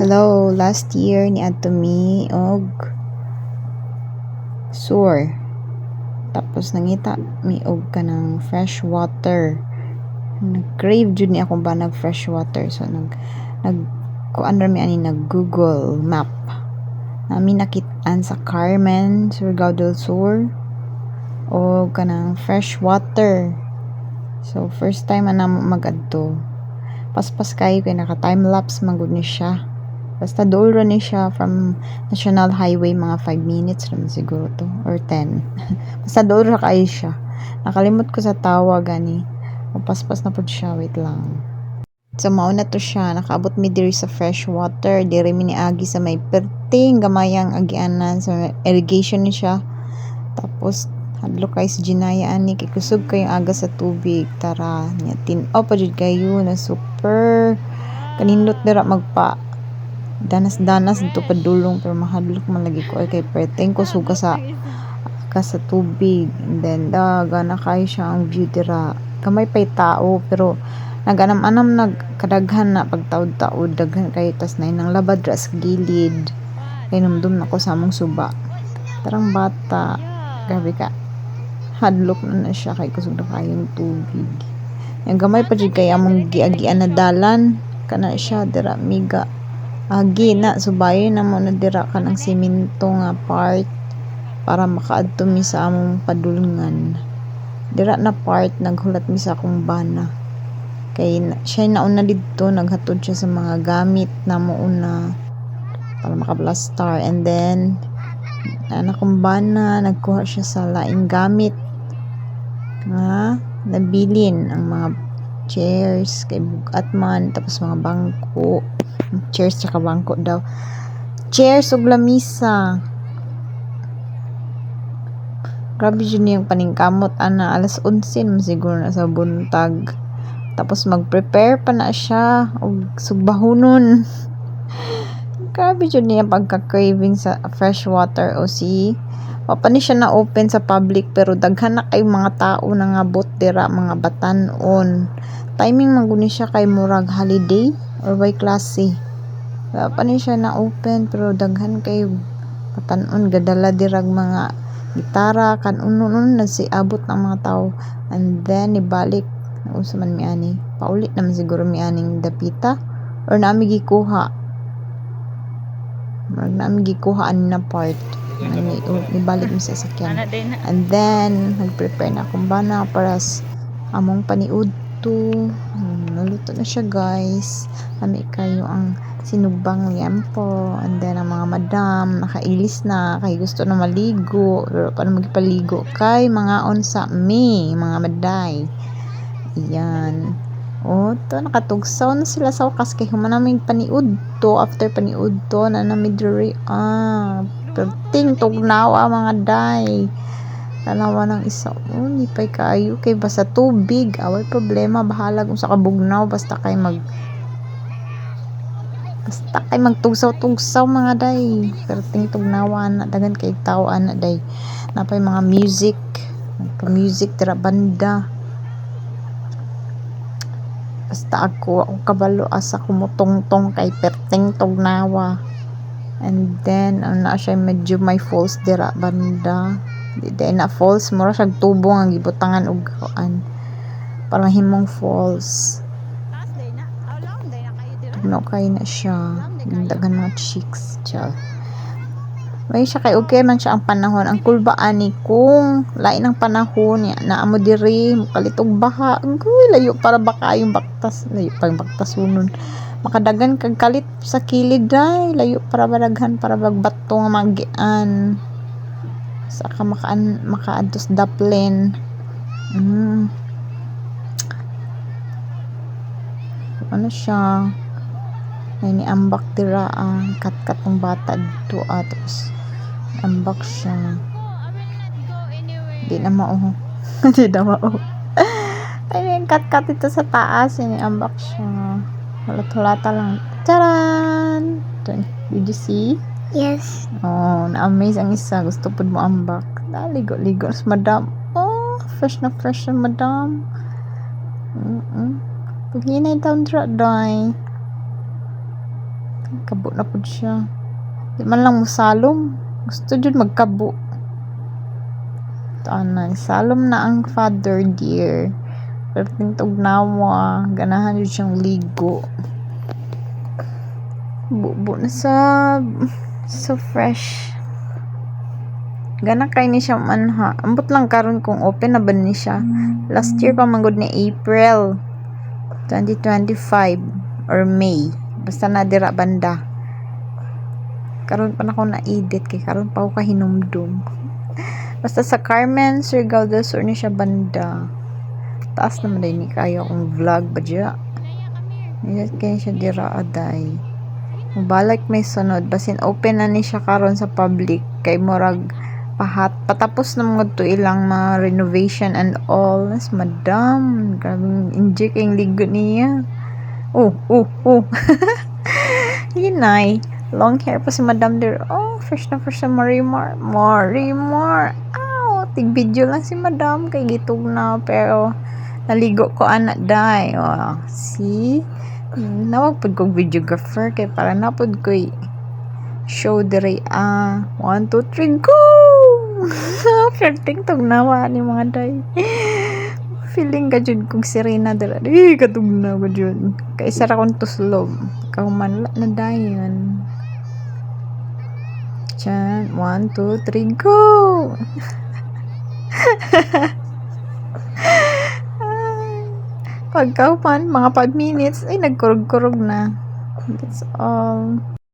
Hello, last year ni adto mi og sewer. Tapos nangita mi og kanang fresh water. Nag-crave jud ni akong banag fresh water. So kuan ra mi ani nag Google Map. Nami nakit-an sa Carmen, Surigao del Sur o kanang fresh water. So first time ana magadto. Paspas kayo kay naka time lapse man gud ni siya. Basta dool ra ni siya from National Highway, mga 5 minutes ram siguro to or 10. Basta dool ra kayo siya. Nakalimot ko sa tawag gani. Paspas na pud siya, wait lang. So mao na to siya, nakaabot mi diri sa fresh water, diri mi niagi sa may perting gamayang agianan sa irrigation ni siya. Tapos hadlo kay sa ginayaan ni kay kusog kayong aga sa tubig. Tara, nya tin-aw pa jud kayo na super kanindot dira magpa danas-danas dito padulong, pero mahadlok man lagi ko kay perteng ko suga sa tubig. And then daga na kayo siya ang view dira, kamay pay tao pero naganam-anam nagkadaghan na pagtaod-taod, daghan kayo tas na nang labad ra sa gilid kay numdum na ko sa among suba. Tarang bata, grabe ka, hadlok na siya kay kusog na kayong tubig. Yung gamay pa jud kay among giagian na dalan kana siya dira miga agi na subayo na mo na dira ka ng simento nga part para makaadto mi sa among padulngan. Dira na part naghulat mi sa akong bana kay siya nauna didto, naghatod siya sa mga gamit na mo una para makablastar. And then anak kong bana nagkuha siya sa laing gamit nga nabilin ang mga chairs kay bugat man, tapos mga bangko, chairs tsaka bangko daw, chairs ug lamisa. Grabe yun yung paningkamot ana, alas 11 man siguro na sa buntag, tapos mag-prepare pa na siya og sugbahonon. Grabe yun yung pagka-craving sa fresh water. O si pa ni siya na open sa public pero daghan na kay mga tao na nga bot dira, mga batan-on. Timing man guni siya kay murag holiday or by klase. Pa ni siya na open pero daghan kay batan-on gadala dirag mga gitara kan unon nagsiabot ng mga tao. And then ibalik usa man mi ani, paulit naman siguro mi aning dapita or nami gikuha. Murag nami gikuha ani na part. Ibalik mo sa sakyan. And then nag-prepare na akong bana para among paniud to. Naluto na siya guys. Kami kayo ang sinugbang liempo. And then ang mga madam nakailis na kay gusto na maligo pero paano magpaligo kay mga onsa mi mga maday. Iyan. O, to nakatugsaw na sila sa wakas kay humanaming paniud to. After paniud to na namidri perting tugnawa mga day. Tanawa ng isa, nipay kayo kay basta tubig, away problema, bahala kung sa kabugnaw, basta kay magtugsaw-tugsaw mga day. Perting tugnawa na dagan kay tao ana day. Napay mga music tira banda. Basta ako kabalo asa kumutongtong kay perting tugnawa. And then na siya medyo may falls dira banda, di na falls, mura siya tubo nga gibutangan og kuan para himong falls. Tugnaw kay na siya, daghan mga chicks siya. May siya kay okay man siya ang panahon. Ang kulba ani kung lain ang panahon niya na amo diri mukalitog baha, layo para baka yung baktas, layo pang baktas unon makadagan kag kalit sa kilid day, layo para badaghan para bagbato nga magian saka makaadtos daplin. Ano siya may niambak dira kat-kat ng bata dito tapos ambak siya di na mao di na mao ay may kat-kat ito sa taas, niambak siya. Hulat-hulata lang. Charan! Did you see? Yes. Oh, na-amaze ang isa. Gusto po mo ambak. Ligo-ligo. Madam. Oh, fresh na madam. Paghinay down dra, day. Kabo na po siya. Di man lang musalom. Gusto jud magkabo. Tanan, salom na ang father dear. Pero tingtog nawa. Ganahan jud siyang ligo. Bubo na so fresh. Gana kay ni siya manha. Ambot lang karon kung open na ba ni siya. Last year pa manggod ni April 2025 or May. Basta na dira banda. Karon pa na ako na-edit kay karon pa ako kahinumdum. Basta sa Carmen Surigao del Sur ni siya banda. Taas naman din ni kaya akong vlog ba dya. Niyat kaya siya dira aday. Mabalik may sunod. Basin open na ni siya karon sa public. Kay murag patapos na mga to ilang mga renovation and all. Nas madam. Grabing inject yung ligo niya. Oh. Yunay. Long hair pa si madam there. Oh, fresh na Marimar. Tig video lang si madam kay gitog na pero naligo ko anak day. Oh, see? Nawag pud kog videographer kay para napod ko show dire 1 2 3 go. Flirting tog nawa ni mga day. Feeling ka jud kog sirena dira. Katug na ko jud. Kay sara kon tuslog. Kauman na dayon. Chan 1 2 3 go. Pagkaupan, mga 5 minutes, ay nagkurog-kurog na. That's all.